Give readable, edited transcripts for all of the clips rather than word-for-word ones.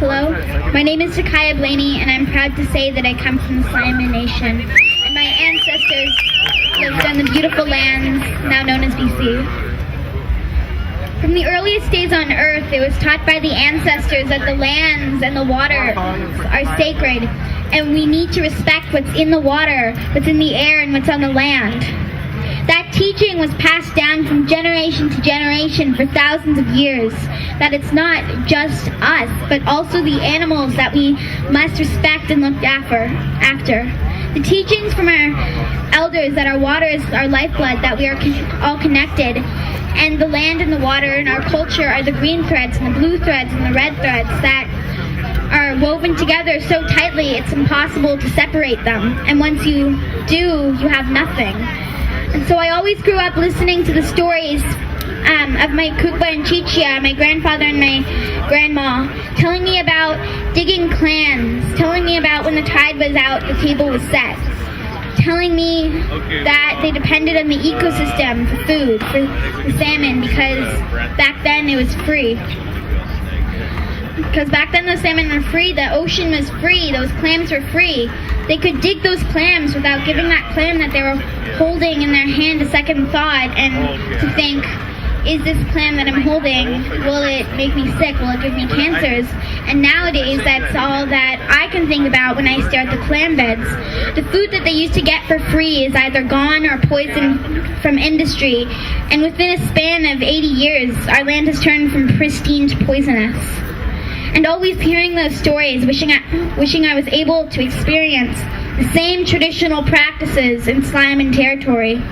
Hello, my name is Blaney, and I'm proud to say that I come from the Simon Nation. And my ancestors lived on the beautiful lands now known as BC. From the earliest days on Earth, it was taught by the ancestors that the lands and the waters are sacred, and we need to respect what's in the water, what's in the air, and what's on the land. That teaching was passed down from generation to generation for thousands of years, that it's not just us, but also the animals that we must respect and look after. The teachings from our elders that our water is our lifeblood, that we are all connected, and the land and the water and our culture are the green threads and the blue threads and the red threads that are woven together so tightly it's impossible to separate them. And once you do, you have nothing. And so I always grew up listening to the stories of my Kukwa and Chichia, my grandfather and my grandma, telling me about digging clams, telling me about when the tide was out, the table was set, telling me that they depended on the ecosystem for food, for the salmon, because back then it was free. Because back then the salmon were free, the ocean was free, those clams were free. They could dig those clams without giving that clam that they were holding in their hand a second thought and to think, is this clam that I'm holding, will it make me sick, will it give me cancers? And nowadays that's all that I can think about when I stare at the clam beds. The food that they used to get for free is either gone or poisoned from industry, and within a span of 80 years our land has turned from pristine to poisonous. And always hearing those stories, wishing I was able to experience the same traditional practices in Simon territory.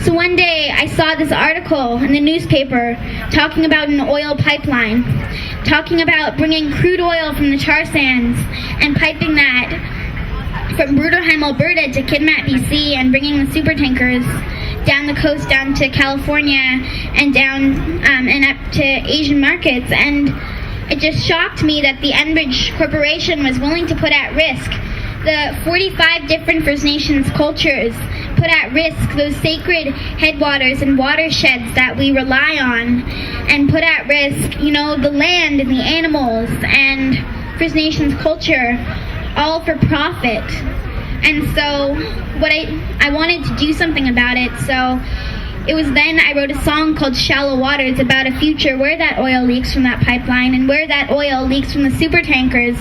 So one day I saw this article in the newspaper talking about an oil pipeline, talking about bringing crude oil from the tar sands and piping that from Bruderheim, Alberta to Kidmat, BC, and bringing the super tankers down the coast, down to California, and down and up to Asian markets. And it just shocked me that the Enbridge Corporation was willing to put at risk the 45 different First Nations cultures, put at risk those sacred headwaters and watersheds that we rely on, and put at risk, the land and the animals and First Nations culture, all for profit. And so I wanted to do something about it, so it was then I wrote a song called Shallow Waters about a future where that oil leaks from that pipeline and where that oil leaks from the super tankers,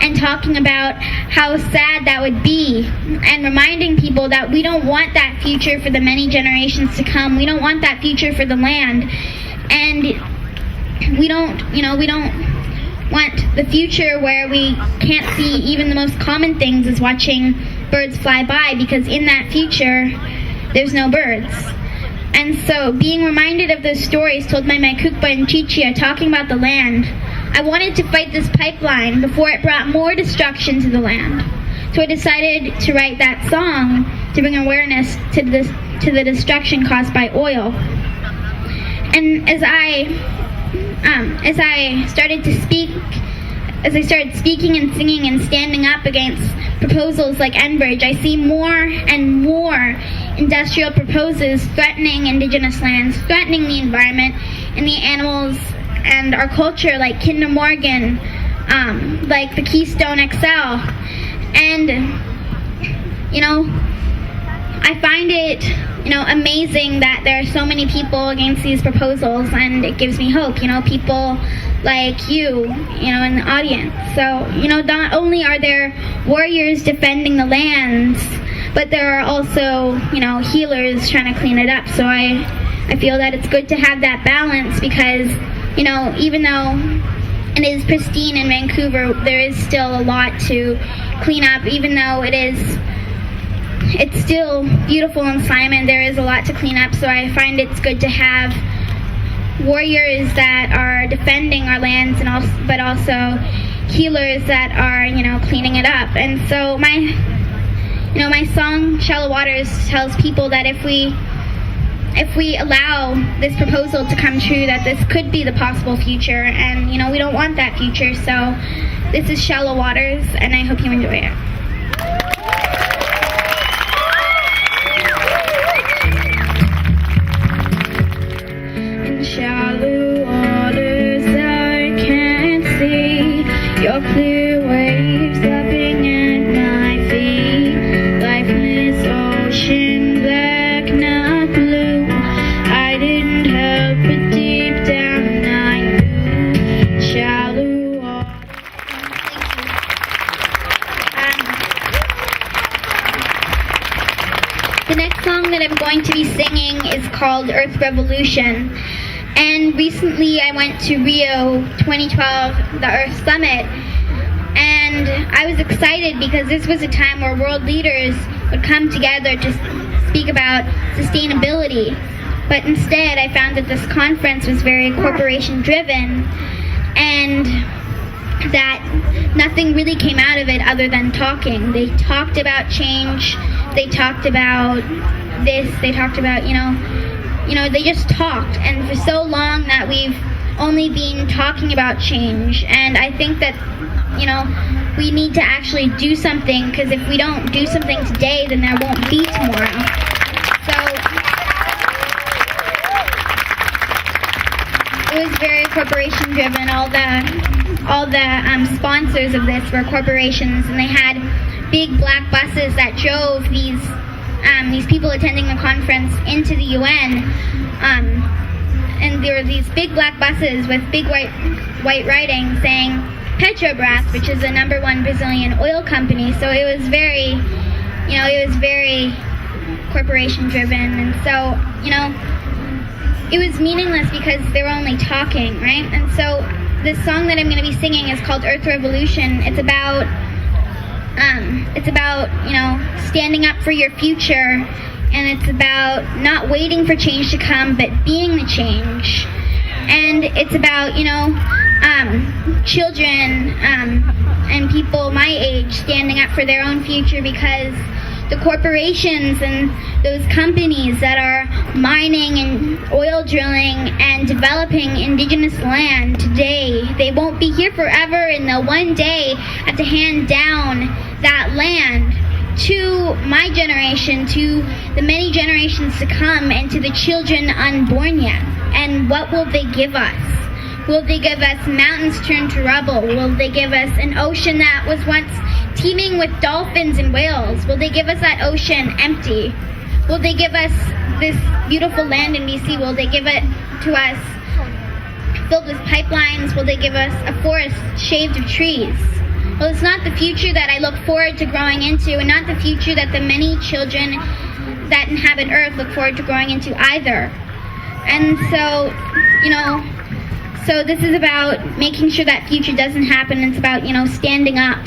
and talking about how sad that would be, and reminding people that we don't want that future for the many generations to come. We don't want that future for the land, and we don't want the future where we can't see even the most common things as watching birds fly by, because in that future there's no birds. And so being reminded of those stories told by my Kukpa and Chichia talking about the land, I wanted to fight this pipeline before it brought more destruction to the land. So I decided to write that song to bring awareness to the destruction caused by oil. And as I started speaking and singing and standing up against proposals like Enbridge, I see more and more industrial proposals threatening Indigenous lands, threatening the environment and the animals and our culture, like Kinder Morgan, like the Keystone XL. And I find it amazing that there are so many people against these proposals, and it gives me hope, people like you, in the audience. So, not only are there warriors defending the lands, but there are also, healers trying to clean it up. So I feel that it's good to have that balance, because, even though it is pristine in Vancouver, there is still a lot to clean up. Even though it's still beautiful in Simon, there is a lot to clean up. So I find it's good to have warriors that are defending our lands, but also healers that are, cleaning it up. And so my song Shallow Waters tells people that if we allow this proposal to come true, that this could be the possible future, and we don't want that future. So this is Shallow Waters, and I hope you enjoy it. In shallow waters I can't see The next song that I'm going to be singing is called Earth Revolution. And recently I went to Rio 2012, the Earth Summit, and I was excited because this was a time where world leaders would come together to speak about sustainability. But instead I found that this conference was very corporation driven, and that nothing really came out of it other than talking. They talked about change, they talked about this, they talked about, they just talked. And for so long that we've only been talking about change. And I think that, we need to actually do something, because if we don't do something today, then there won't be tomorrow. So it was very corporation driven. All the sponsors of this were corporations, and they had big black buses that drove these people attending the conference into the UN, and there were these big black buses with big white writing saying Petrobras, which is the #1 Brazilian oil company. So it was very, very corporation driven, and so it was meaningless because they were only talking, right? And so this song that I'm going to be singing is called Earth Revolution. It's about standing up for your future, and it's about not waiting for change to come, but being the change. And it's about, children and people my age standing up for their own future, because the corporations and those companies that are mining and oil drilling and developing indigenous land today, they won't be here forever, and they'll one day have to hand down that land to my generation, to the many generations to come, and to the children unborn yet. And what will they give us? Will they give us mountains turned to rubble? Will they give us an ocean that was once teeming with dolphins and whales? Will they give us that ocean empty? Will they give us this beautiful land in BC? Will they give it to us filled with pipelines? Will they give us a forest shaved of trees? Well, it's not the future that I look forward to growing into, and not the future that the many children that inhabit Earth look forward to growing into either. And so, so this is about making sure that future doesn't happen. It's about, standing up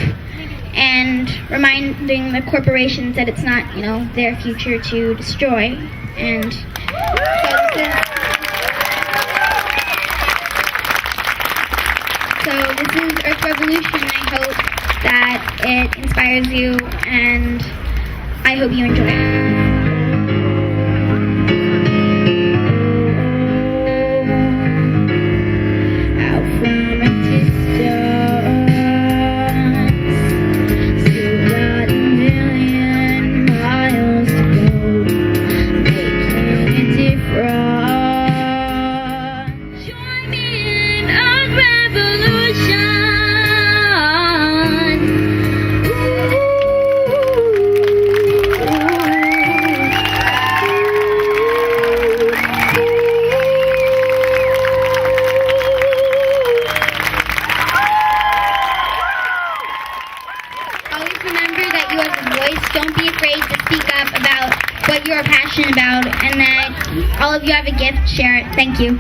and reminding the corporations that it's not, their future to destroy. And so this is Earth Revolution. I hope that it inspires you, and I hope you enjoy it. Don't be afraid to speak up about what you are passionate about, and that all of you have a gift, share it. Thank you.